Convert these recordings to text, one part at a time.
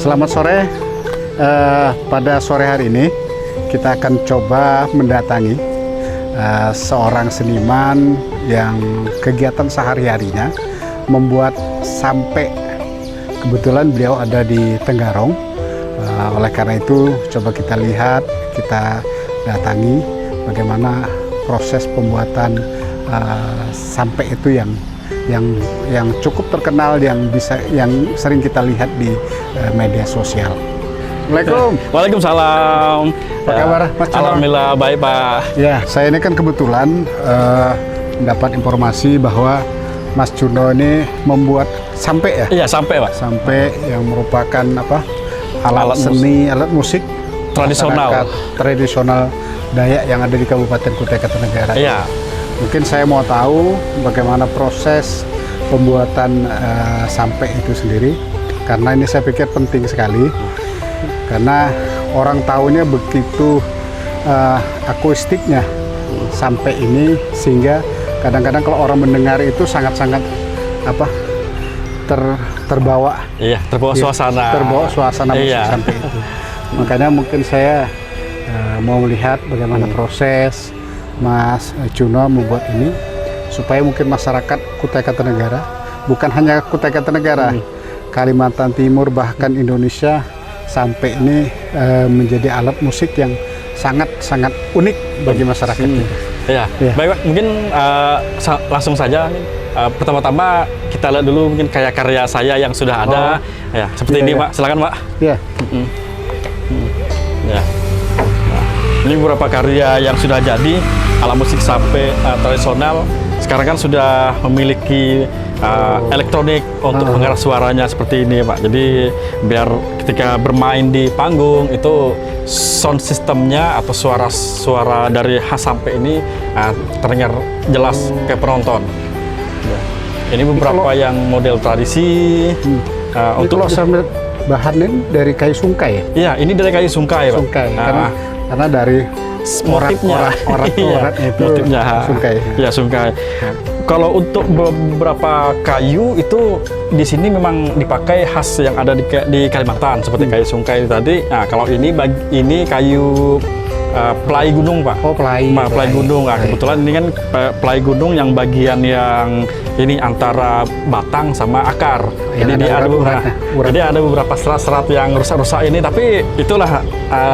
Selamat sore. Pada sore hari ini kita akan coba mendatangi seorang seniman yang kegiatan sehari-harinya membuat sampai. Kebetulan beliau ada di Tenggarong. Oleh karena itu coba kita lihat, kita datangi bagaimana proses pembuatan sampai itu yang cukup terkenal, yang sering kita lihat di media sosial. Assalamualaikum. Waalaikumsalam. Apa kabar, Mas Cuno? Alhamdulillah baik, Pak. Ya, saya ini kan kebetulan mendapat informasi bahwa Mas Cuno ini membuat sampai ya? Iya, sampai, Pak. Sampai yang merupakan alat seni, alat musik tradisional Dayak yang ada di Kabupaten Kutai Kartanegara. Iya. Mungkin saya mau tahu bagaimana proses pembuatan sampai itu sendiri, karena ini saya pikir penting sekali, karena orang tahunya begitu akustiknya sampai ini, sehingga kadang-kadang kalau orang mendengar itu sangat-sangat terbawa. Iya, terbawa suasana. Terbawa suasana musik sampai itu. Makanya mungkin saya mau melihat bagaimana proses Mas Cuno membuat ini, supaya mungkin masyarakat Kutai Kartanegara, bukan hanya Kutai Kartanegara, Kalimantan Timur, bahkan Indonesia, sampai ini menjadi alat musik yang sangat-sangat unik bagi masyarakat kita. Iya. Baik, Pak. Mungkin langsung saja. Pertama-tama kita lihat dulu mungkin karya-karya saya yang sudah ada. Ya, seperti ini, Pak. Silakan, Pak. Iya. Ya. Nah, ini beberapa karya yang sudah jadi alat musik sampai tradisional. Sekarang kan sudah memiliki elektronik untuk penggerak suaranya seperti ini, Pak. Jadi biar ketika bermain di panggung itu sound sistemnya atau suara dari khas sampai ini terdengar jelas ke penonton. Ini beberapa yang model tradisi. Untuk sampai bahannya dari kayu sungkai. Iya, ini dari kayu sungkai, Pak. Sungkai, karena dari motifnya, itu motifnya sungkai. Ya, sungkai. Kalau untuk beberapa kayu itu di sini memang dipakai khas yang ada di Kalimantan, seperti kayu sungkai tadi. Nah, kalau ini kayu pelai gunung, Pak. Oh, pelai gunung. Nah, kebetulan ini kan pelai gunung yang bagian yang ini antara batang sama akar. Jadi ada beberapa serat-serat yang rusak-rusak ini, tapi itulah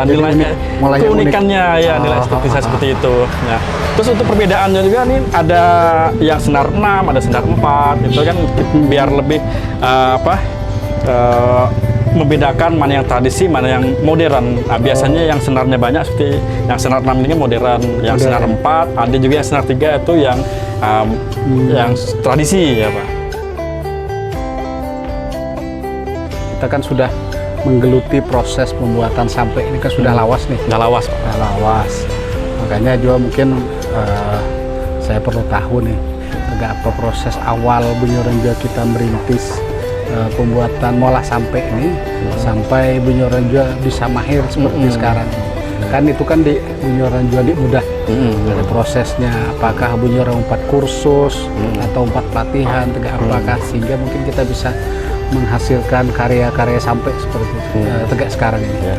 nilainya, keunikannya ya, nilai seperti itu. Nah, terus untuk perbedaannya juga nih ada yang senar 6, ada senar 4. Itu kan biar lebih membedakan mana yang tradisi, mana yang modern. Nah, biasanya yang senarnya banyak seperti yang senar 6 ini kan modern, yang senar 4, ada juga yang senar 3 itu yang tradisi ya, Pak. Kita kan sudah menggeluti proses pembuatan sampai ini, kan sudah lawas nih. Sudah lawas, Pak. Sudah lawas. Makanya juga mungkin saya perlu tahu nih, apa proses awal Bunyoranjoa kita merintis pembuatan molah sampai ini sampai Bunyoranjoa bisa mahir seperti sekarang. Kan itu kan di Bunyoranjoa di mudah dari prosesnya, apakah Bunyoran 4 kursus atau 4 pelatihan, apakah sehingga mungkin kita bisa menghasilkan karya-karya sampai seperti tegak sekarang ini. Ya.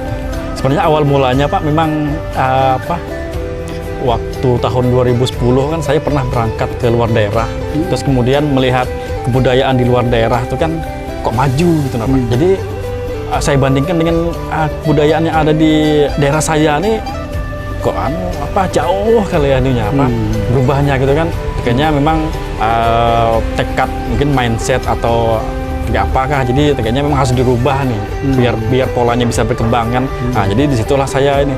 Sebenarnya awal mulanya, Pak, memang waktu tahun 2010 kan saya pernah berangkat ke luar daerah, terus kemudian melihat kebudayaan di luar daerah itu kan kok maju gitu, Pak. Jadi saya bandingkan dengan kebudayaan yang ada di daerah saya nih, kok jauh kali ya ininya, berubahnya gitu kan. Kayaknya memang tekad, mungkin mindset atau apakah, jadi kayaknya memang harus dirubah nih biar polanya bisa berkembang kan. Nah, jadi disitulah saya ini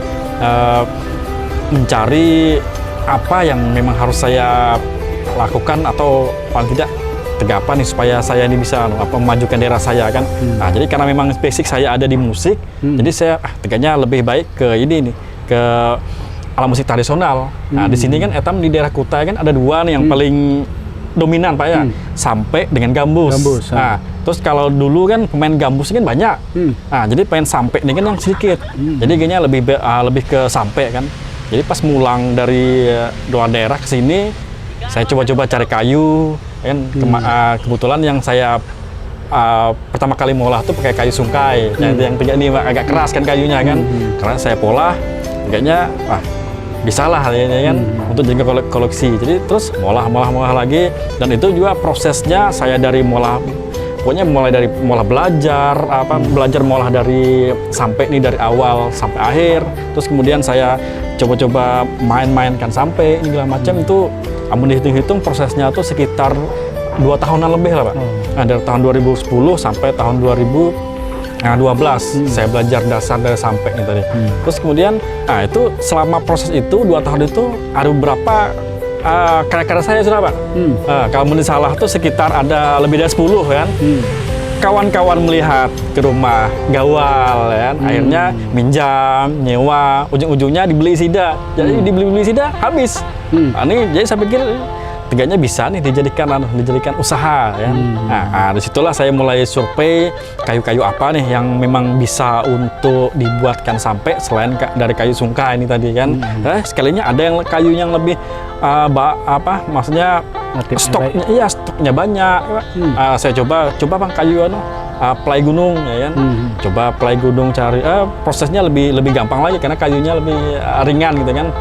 mencari apa yang memang harus saya lakukan, atau paling tidak apa nih supaya saya ini bisa memajukan daerah saya kan. Nah, jadi karena memang basic saya ada di musik, jadi saya tegaknya lebih baik ke ini nih, ke alat musik tradisional. Nah, di sini kan di daerah Kutai kan ada dua nih yang paling dominan, Pak, ya. Sampai dengan gambus. Nah, terus kalau dulu kan pemain gambus kan banyak. Nah, jadi pemain sampai ini kan yang sedikit. Jadi kayaknya lebih ke sampai kan. Jadi pas mulang dari luar daerah ke sini, saya coba-coba cari kayu kan. Kebetulan yang saya pertama kali molah tuh pakai kayu sungkai. Yang tiga ini agak keras kan kayunya kan. Karena saya pola, kayaknya bisa lah ya kan untuk jadi koleksi. Jadi terus molah lagi, dan itu juga prosesnya saya dari molah, pokoknya mulai dari molah belajar belajar molah dari sampai nih dari awal sampai akhir. Terus kemudian saya coba-coba main-mainkan sampai ini segala macam. Itu amun dihitung-hitung prosesnya tuh sekitar 2 tahunan lebih lah Pak. Nah, dari tahun 2010 sampai tahun 2012 saya belajar dasar dari sampai ini tadi. Terus kemudian, itu selama proses itu 2 tahun itu ada beberapa karya-karya saya sudah Pak. Kalau menurut salah tuh sekitar ada lebih dari 10 kan. Kawan-kawan melihat ke rumah gawal ya kan, akhirnya minjam, nyewa, ujung-ujungnya dibeli sida. Jadi dibeli sida habis. Ini jadi saya pikir tiganya bisa nih dijadikan usaha ya. Disitulah saya mulai survei kayu-kayu apa nih yang memang bisa untuk dibuatkan sampai selain dari kayu sungkai ini tadi kan. Sekalinya ada yang kayu yang lebih maksudnya stoknya banyak. Saya coba Bang kayu pelai gunung ya kan. Coba pelai gunung cari prosesnya lebih gampang lagi karena kayunya lebih ringan gitu kan.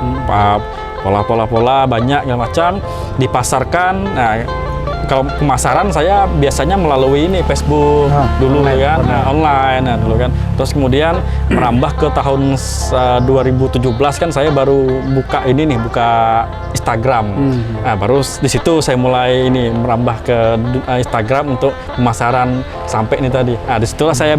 Pola banyak segala macam dipasarkan. Nah, kalau pemasaran saya biasanya melalui ini Facebook dulu online, kan, online dulu kan. Terus kemudian merambah ke tahun 2017 kan saya baru buka Instagram. Nah, baru di situ saya mulai merambah ke Instagram untuk pemasaran sampai ini tadi. Nah, disitulah saya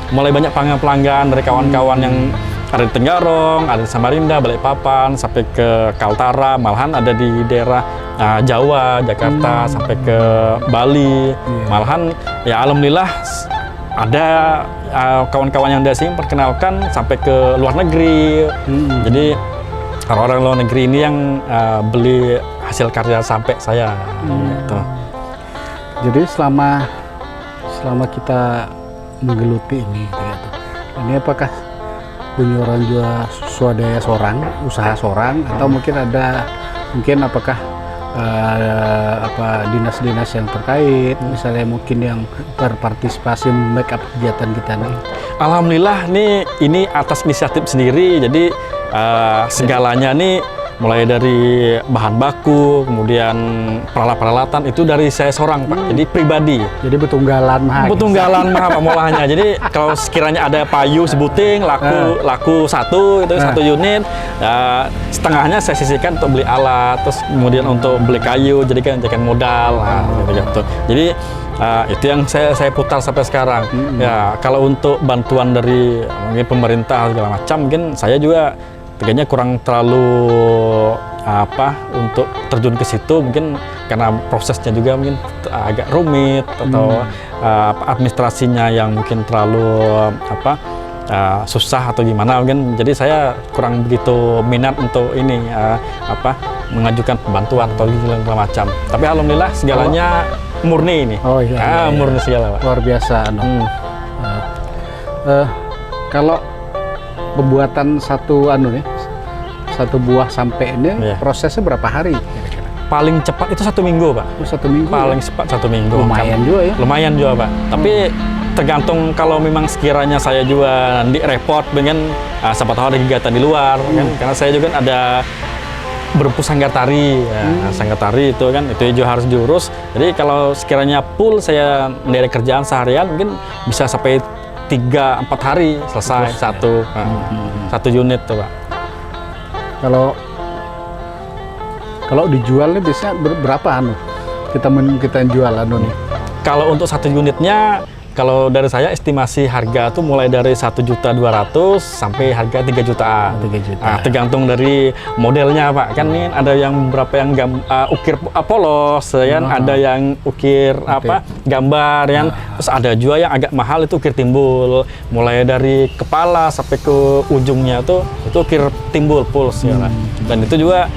mulai banyak pelanggan dari kawan-kawan yang ada di Tenggarong, ada di Samarinda, Balikpapan, sampai ke Kaltara, malahan ada di daerah Jawa, Jakarta, sampai ke Bali. Malahan ya alhamdulillah ada kawan-kawan yang dari sini perkenalkan sampai ke luar negeri. Jadi orang-orang luar negeri ini yang beli hasil karya sampai saya. Gitu. Jadi selama kita menggeluti ini apakah Bunyoran juga swadaya seorang, usaha seorang, atau mungkin apakah dinas-dinas yang terkait, misalnya mungkin yang berpartisipasi make-up kegiatan kita nih? Alhamdulillah ini atas inisiatif sendiri, jadi segalanya nih mulai dari bahan baku, kemudian peralatan itu dari saya seorang Pak, jadi pribadi. Jadi betunggalan mah Pak molahnya. Jadi kalau sekiranya ada payu sebuting laku satu unit, setengahnya saya sisihkan untuk beli alat, terus kemudian untuk beli kayu, jadikan modal, gitu. Jadi itu yang saya putar sampai sekarang. Ya kalau untuk bantuan dari mungkin pemerintah segala macam, mungkin saya juga kayaknya kurang terlalu untuk terjun ke situ, mungkin karena prosesnya juga mungkin agak rumit atau administrasinya yang mungkin terlalu susah atau gimana mungkin. Jadi saya kurang begitu minat untuk mengajukan bantuan atau segala macam. Tapi alhamdulillah segalanya murni ini. Murni segala Pak. Luar biasa. Kalau pembuatan satu buah sampai ini prosesnya berapa hari kira-kira? Paling cepat itu 1 minggu Pak. 1 minggu. Paling cepat 1 minggu. Lumayan juga ya. Lumayan juga Pak. Tapi tergantung kalau memang sekiranya saya juga repot dengan siapa tahu ada kegiatan di luar kan, karena saya juga ada berempu sanggar tari, sanggar tari itu kan itu juga harus diurus. Jadi kalau sekiranya full saya dari kerjaan seharian mungkin bisa sampai 3-4 hari selesai satu unit tuh Pak. Kalau dijual nih biasanya berapa kita jual nih? Kalau untuk 1 unitnya, kalau dari saya estimasi harga tuh mulai dari 1.200.000 sampai harga 3 jutaan. 3 juta. Tergantung dari modelnya Pak. Kan ini ada yang berapa yang ukir polos, kan ada yang ukir gambar kan. Terus ada juga yang agak mahal itu ukir timbul. Mulai dari kepala sampai ke ujungnya itu ukir timbul puls ya Pak. Dan itu juga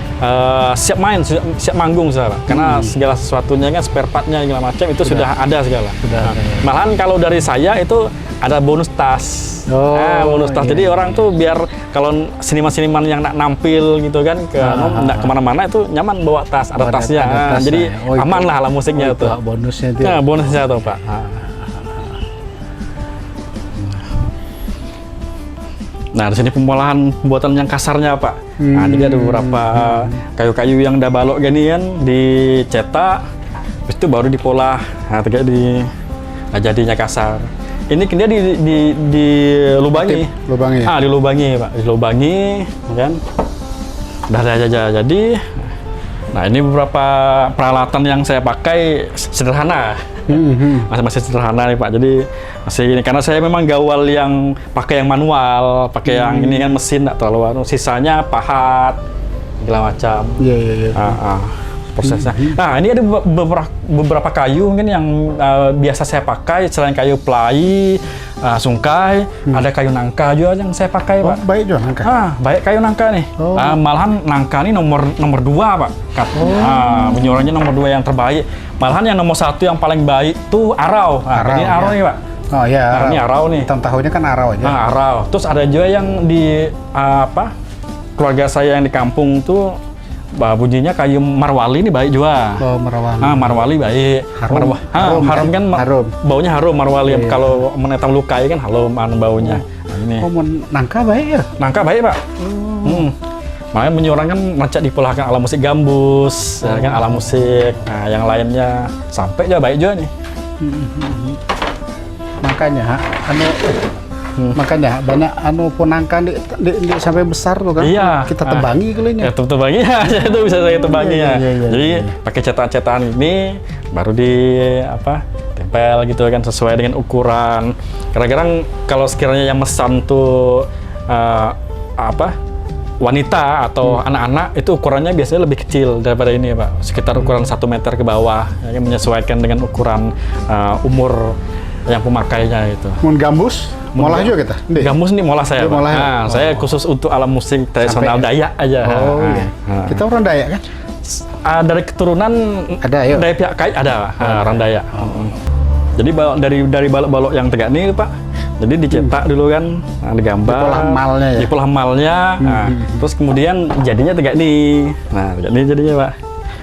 siap manggung segala. Karena segala sesuatunya kan spare partnya segala macam itu sudah ada segala. Malahan kalau dari saya itu ada bonus tas. Bonus tas. Jadi orang tuh biar kalau seniman-seniman yang nak nampil gitu kan nak kemana-mana itu nyaman bawa tas, ada tasnya. Jadi aman lah musiknya itu. Bonusnya itu. Bonusnya tuh Pak. Nah, di sini pembuatan yang kasarnya, Pak. Nah, jadi ada beberapa kayu-kayu yang udah balok gini kan dicetak, habis itu baru dipolah. Nah, jadinya kasar. Ini dia dilubangi. Lubangi. Dilubangi, Pak. Dilubangi, kan. Udah jadi. Nah, ini beberapa peralatan yang saya pakai sederhana. Masih sederhana nih, Pak. Jadi masih ini karena saya memang gawal yang pakai yang manual, pakai yang ini kan mesin nggak terlalu sisanya pahat segala macam. Iya. Prosesnya. Nah, ini ada beberapa kayu mungkin yang biasa saya pakai selain kayu pelai, sungkai, ada kayu nangka juga yang saya pakai, Pak. Baik juga nangka. Baik kayu nangka nih. Malahan nangka ini nomor 2, Pak. Penyurannya nomor 2 yang terbaik. Malahan yang nomor 1 yang paling baik tuh arau. Ini arau nih, Pak. Oh iya, arau. Ini arau nih. Hitam tahunya kan arau aja. Arau. Terus ada juga yang di keluarga saya yang di kampung tuh bunyinya kayu marwali ini baik juga. Oh, marwali. Marwali baik. Harum. Harum kan harum. Baunya harum marwali. Iya. Kalau menetam lukai kan harum baunya. Ini. Nangka baik ya? Nangka baik, Pak. Makanya menyuarakan kan macet dipolahkan ala musik gambus, ya kan ala musik. Nah, yang lainnya sampai juga baik juga nih. Makanya banyak penangka di sampai besar tuh kan. Iya. Kita tebangi kali ini. Ya, tebangi ya, itu bisa saya tebangi ya. Iya. Jadi pakai cetakan ini baru tempel gitu kan sesuai dengan ukuran. Kadang-kadang kalau sekiranya yang mesan tuh wanita atau anak-anak itu ukurannya biasanya lebih kecil daripada ini, Pak. Sekitar ukuran 1 meter ke bawah, yang menyesuaikan dengan ukuran umur yang pemakainya itu. Mun gambus, molah juga kita. Gambus nih molah saya, Pak. Molah, saya khusus untuk alat musik tradisional Dayak aja. Iya. Kita orang Dayak kan? Dari keturunan ada, ya. Dari pihak Kai ada, orang Dayak. Jadi dari balok-balok yang tegak nih, Pak. Jadi dicetak dulu kan, digambar, dipolah malnya, terus kemudian jadinya tegak nih. Nah, tegak nih jadinya, Pak.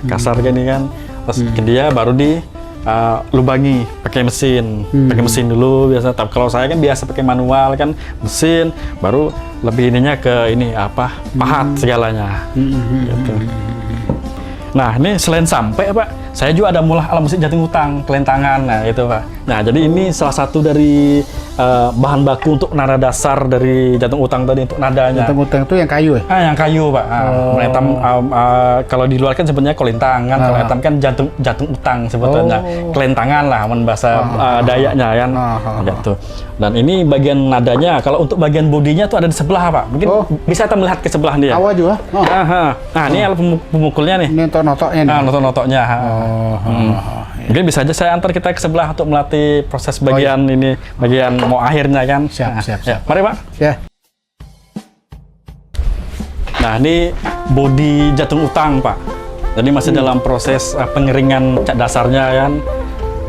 Kasar kayak ini kan. Terus dia baru lubangi pakai mesin, dulu biasa. Tapi kalau saya kan biasa pakai manual kan, mesin, baru lebih ininya ke ini pahat segalanya. Gitu. Nah, ini selain sampai, Pak, saya juga ada mulah alat musik Jatung Utang, kelentangan, nah itu, Pak. Nah, jadi ini salah satu dari bahan baku untuk nada dasar dari Jatung Utang tadi untuk nadanya. Jatung Utang itu yang kayu ya? Yang kayu, Pak. Menetam, kalau di luar kan sebenarnya kelentangan, kalau etam kan Jatung Utang sebetulnya. Kelentangan lah, bahasa Dayaknya kan. Gitu. Dan ini bagian nadanya, kalau untuk bagian bodinya tuh ada di sebelah, Pak. Mungkin bisa kita melihat ke sebelah dia. Awal juga? Nah, ini alat pemukulnya nih. Ini untuk notoknya nih? Notoknya. Mungkin bisa aja saya antar kita ke sebelah untuk melatih proses bagian ini, bagian mau akhirnya kan. Siap. Ya, mari, Pak. Ya. Nah, ini bodi Jatung Utang, Pak. Jadi masih dalam proses pengeringan cat dasarnya kan.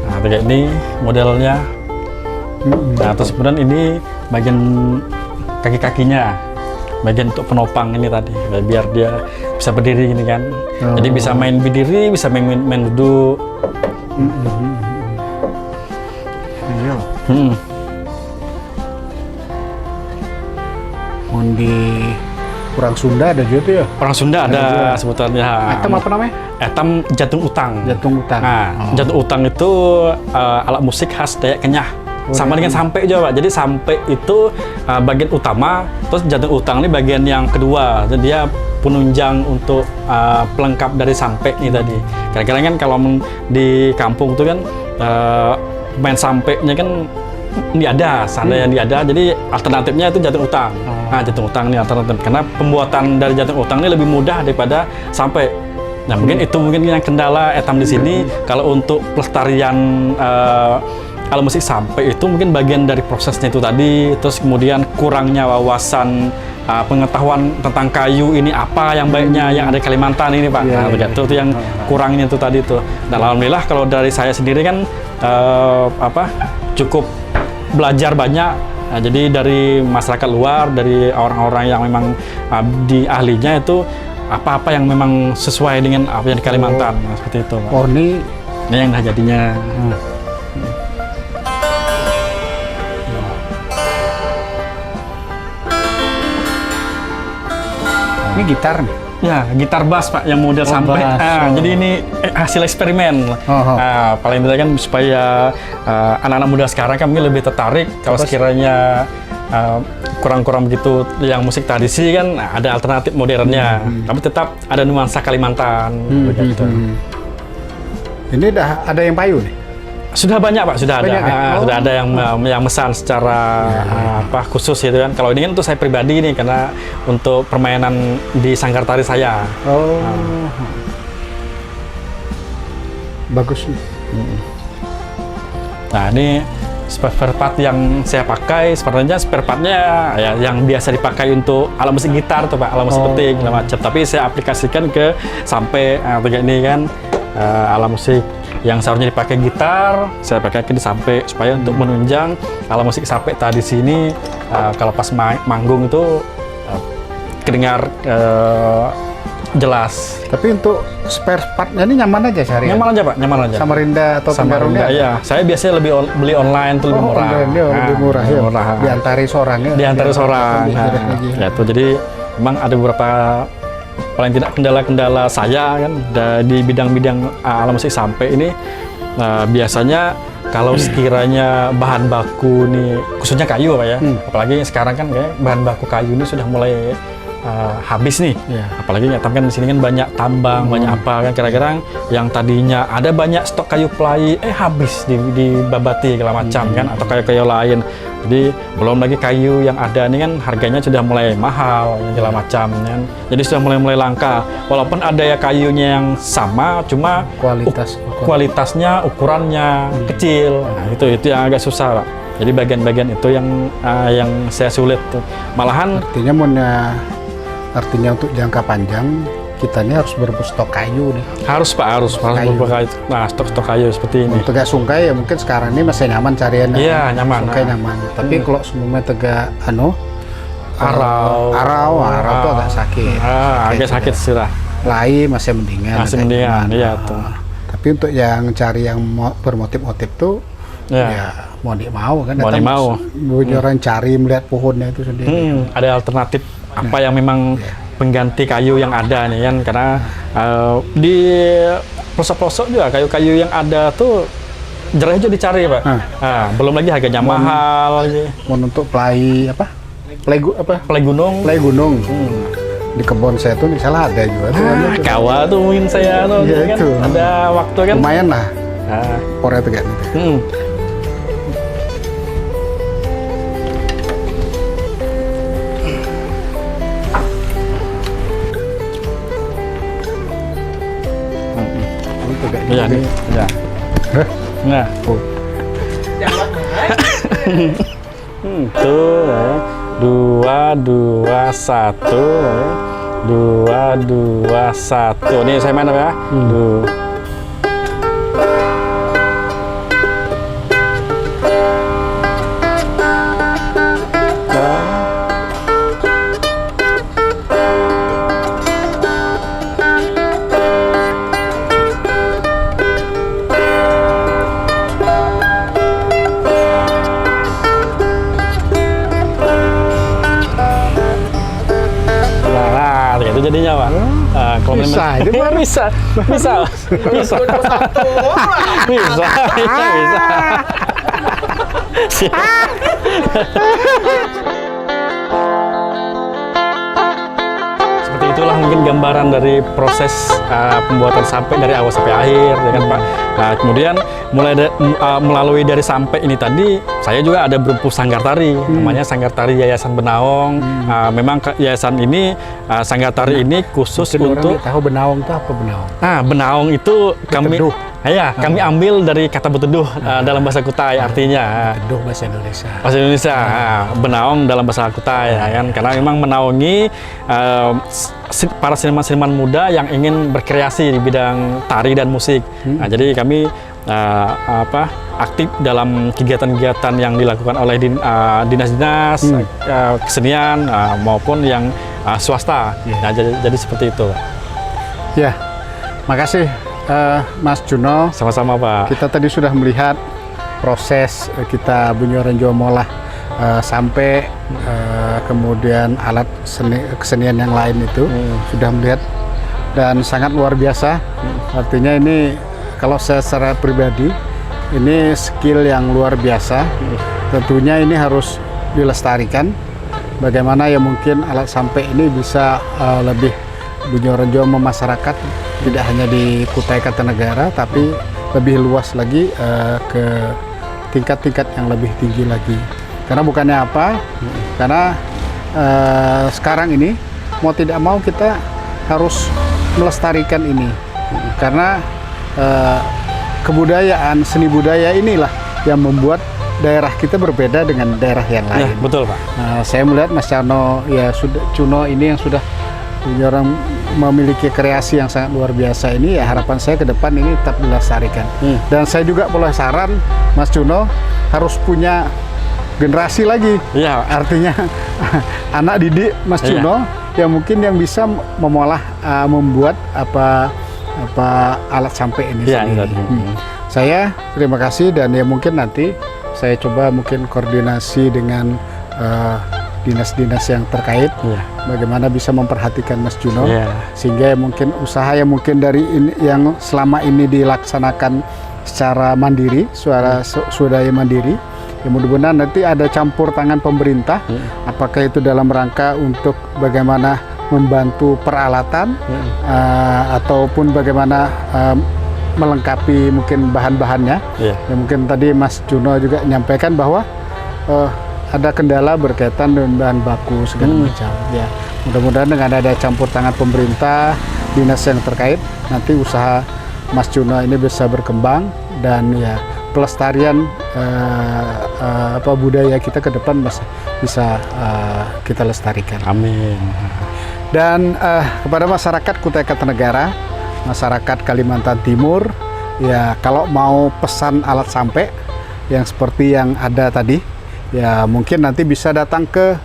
Nah, kayak ini modelnya. Nah, terus kemudian ini bagian kaki-kakinya, bagian untuk penopang ini tadi, biar dia bisa berdiri gini kan. Jadi bisa main berdiri, bisa main duduk. Iya. Di orang Sunda ada juga tuh ya? Orang Sunda ada sebetulnya. Etam apa namanya? Etam Jatung Utang. Jatung Utang. Nah, Jatung Utang itu alat musik khas Dayak Kenyah. Sama dengan sampai juga, Pak. Jadi sampai itu bagian utama, terus Jatung Utang ini bagian yang kedua. Jadi dia penunjang untuk pelengkap dari sampai ini tadi. Kadang-kadang kan kalau di kampung itu kan main sampainya kan seandainya ini ada, jadi alternatifnya itu Jatung Utang. Nah, Jatung Utang ini alternatif karena pembuatan dari Jatung Utang ini lebih mudah daripada sampai. Nah, mungkin itu yang kendala etam di sini. Kalau untuk pelestarian alat musik sampai itu mungkin bagian dari prosesnya itu tadi, terus kemudian kurangnya wawasan pengetahuan tentang kayu ini apa yang baiknya yang ada di Kalimantan ini, Pak. Nah, begitu itu yang kurangnya itu tadi tuh. Dan alhamdulillah kalau dari saya sendiri kan cukup belajar banyak. Nah, jadi dari masyarakat luar, dari orang-orang yang memang di ahlinya itu apa-apa yang memang sesuai dengan apa yang di Kalimantan. Nah, seperti itu, Pak. Ini yang dah jadinya. Ini gitar nih. Ya, gitar bass Pak yang model sampai. Bass. Jadi ini hasil eksperimen. Oh. Paling tidak kan supaya anak-anak muda sekarang kan mungkin lebih tertarik kalau sekiranya kurang-kurang begitu yang musik tradisi kan ada alternatif modernnya. Tapi tetap ada nuansa Kalimantan begitu. Ini udah ada yang payu nih. Sudah banyak Pak, sudah Banyak, ada. ya? Sudah ada yang mesan secara khusus gitu kan. Kalau ini kan untuk saya pribadi nih karena untuk permainan di sanggar tari saya. Oh. Bagus nih. Nah, ini spare part yang saya pakai sebenarnya spare partnya ya yang biasa dipakai untuk alat musik gitar tuh Pak, alat musik petik segala macam. Tapi saya aplikasikan ke sampai kayak ini kan alat musik yang seharusnya dipakai gitar, saya pakai ke sampai supaya untuk menunjang alat musik sampai tadi sini kalau pas manggung itu kedengar jelas. Tapi untuk spare partnya ini nyaman aja sehari. Nyaman aja Pak, nyaman aja. Samarinda atau Tenggarongnya? Iya, saya biasanya lebih beli online tuh lebih murah. Lebih murah ya. Murah. Diantari seorang ya. Diantari seorang. Ya tuh jadi memang ada beberapa paling tidak kendala-kendala saya kan di bidang-bidang alat musik sampai ini biasanya kalau sekiranya bahan baku nih khususnya kayu Pak ya, apalagi sekarang kan kayak bahan baku kayu ini sudah mulai habis nih, apalagi nyatam kan di sini kan banyak tambang, banyak apa kan kadang-kadang yang tadinya ada banyak stok kayu pelai habis dibabati segala macam kan atau kayu-kayu lain. Jadi belum lagi kayu yang ada ini kan harganya sudah mulai mahal segala macam kan. Jadi sudah mulai langka. Walaupun ada ya kayunya yang sama, cuma kualitasnya ukurannya kecil. Nah, itu yang agak susah Pak. Jadi bagian-bagian itu yang saya sulit tuh. Malahan artinya untuk jangka panjang kita ini harus berebut stok kayu nih. Harus Pak, harus berebut kayu. Nah, stok kayu seperti ini. Untuk Tegak Sungkai ya mungkin sekarang ini masih nyaman carian. Iya, nyaman. Sungkai nyaman. Tapi kalau sebelumnya Tegak Arau tuh agak sakit. Agak sakit sih lah. Lai masih mendingan. Masih mendingan, iya tuh. Tapi untuk yang cari yang bermotif-motif tuh ya mau mau kan. Mau mau. Orang cari melihat pohonnya itu sendiri. Ada alternatif apa yang memang pengganti kayu yang ada nih kan karena di pelosok-pelosok juga kayu-kayu yang ada tuh jarang aja dicari Pak. Belum lagi harganya mahal. Untuk play gunung. Di kebun saya tuh di salah ada juga tuh. Kawah tuh mungkin saya tuh ya, kan itu. ada waktu kan. Lumayan lah. Korea tuh kan. Iya nih, ya. Nah, tuh, 2, 2, 1, 2, 2, 1. Nih saya main apa ya? Jadinya Pak. Kalau bisa, itu bisa. Seperti itulah mungkin gambaran dari proses pembuatan sampai dari awal sampai akhir, ya kan Pak. Nah, kemudian melalui dari sampai ini tadi, saya juga ada berempuh sanggar tari, namanya Sanggar Tari Yayasan Benaong. Memang yayasan ini, sanggar tari ini khusus untuk. Tahu Benaong itu apa Benaong? Benaong itu kami ambil dari kata beteduh dalam bahasa Kutai artinya. Beteduh bahasa Indonesia. Bahasa Indonesia, Benaong dalam bahasa Kutai ya kan, karena memang menaungi para seniman-seniman muda yang ingin berkreasi di bidang tari dan musik. Nah, jadi kami aktif dalam kegiatan-kegiatan yang dilakukan oleh dinas-dinas kesenian maupun yang swasta. Nah, jadi seperti itu. Ya, makasih Mas Juno. Sama-sama Pak. Kita tadi sudah melihat proses kita Bunyoran Jawa Molah sampai kemudian alat kesenian yang lain itu sudah melihat dan sangat luar biasa. Artinya ini kalau saya secara pribadi ini skill yang luar biasa. Tentunya ini harus dilestarikan. Bagaimana ya mungkin alat sampai ini bisa lebih Bunyi Orang Jawa memasyarakat tidak hanya di Kutai Kartanegara tapi lebih luas lagi ke tingkat-tingkat yang lebih tinggi lagi. Karena bukannya apa? Karena sekarang ini mau tidak mau kita harus melestarikan ini. Karena kebudayaan, seni budaya inilah yang membuat daerah kita berbeda dengan daerah yang lain. Ya, betul Pak. Saya melihat Mas Carno ya sudah Cuno ini yang sudah punya orang memiliki kreasi yang sangat luar biasa ini, ya harapan saya ke depan ini tetap dilestarikan. Dan saya juga boleh saran Mas Cuno harus punya generasi lagi. Iya. Artinya anak didik Mas Cuno yang mungkin yang bisa membuat apa alat sampai ini sendiri. Saya terima kasih dan ya mungkin nanti saya coba mungkin koordinasi dengan dinas-dinas yang terkait, bagaimana bisa memperhatikan Mas Juno, sehingga mungkin usaha yang mungkin dari ini, yang selama ini dilaksanakan secara mandiri, swadaya mandiri, ya mudah-mudahan nanti ada campur tangan pemerintah, apakah itu dalam rangka untuk bagaimana membantu peralatan, ataupun bagaimana melengkapi mungkin bahan-bahannya. Ya mungkin tadi Mas Juno juga menyampaikan bahwa ada kendala berkaitan dengan bahan baku segala macam. Ya, mudah-mudahan dengan ada campur tangan pemerintah, dinas yang terkait, nanti usaha Mas Juno ini bisa berkembang dan ya pelestarian budaya kita ke depan bisa kita lestarikan. Amin. Dan kepada masyarakat Kutai Kartanegara, masyarakat Kalimantan Timur, ya kalau mau pesan alat sampai yang seperti yang ada tadi, ya mungkin nanti bisa datang ke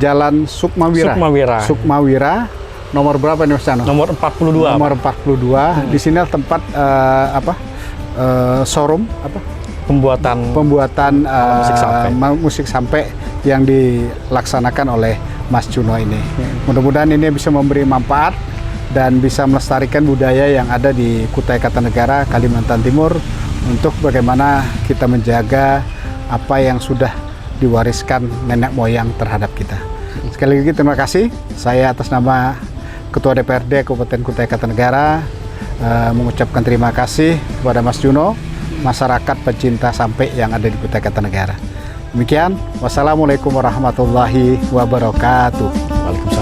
Jalan Sukmawira. Sukmawira. Nomor berapa nih Mas Cano? Nomor 42. Nomor 42. Di sini tempat showroom pembuatan musik sampai yang dilaksanakan oleh Mas Juno ini. Mudah-mudahan ini bisa memberi manfaat dan bisa melestarikan budaya yang ada di Kutai Kartanegara, Kalimantan Timur, untuk bagaimana kita menjaga apa yang sudah diwariskan nenek moyang terhadap kita. Sekali lagi terima kasih. Saya atas nama Ketua DPRD Kabupaten Kutai Kartanegara mengucapkan terima kasih kepada Mas Juno, masyarakat pecinta sampai yang ada di Kutai Kartanegara. Demikian, wassalamualaikum warahmatullahi wabarakatuh. Waalaikumsalam.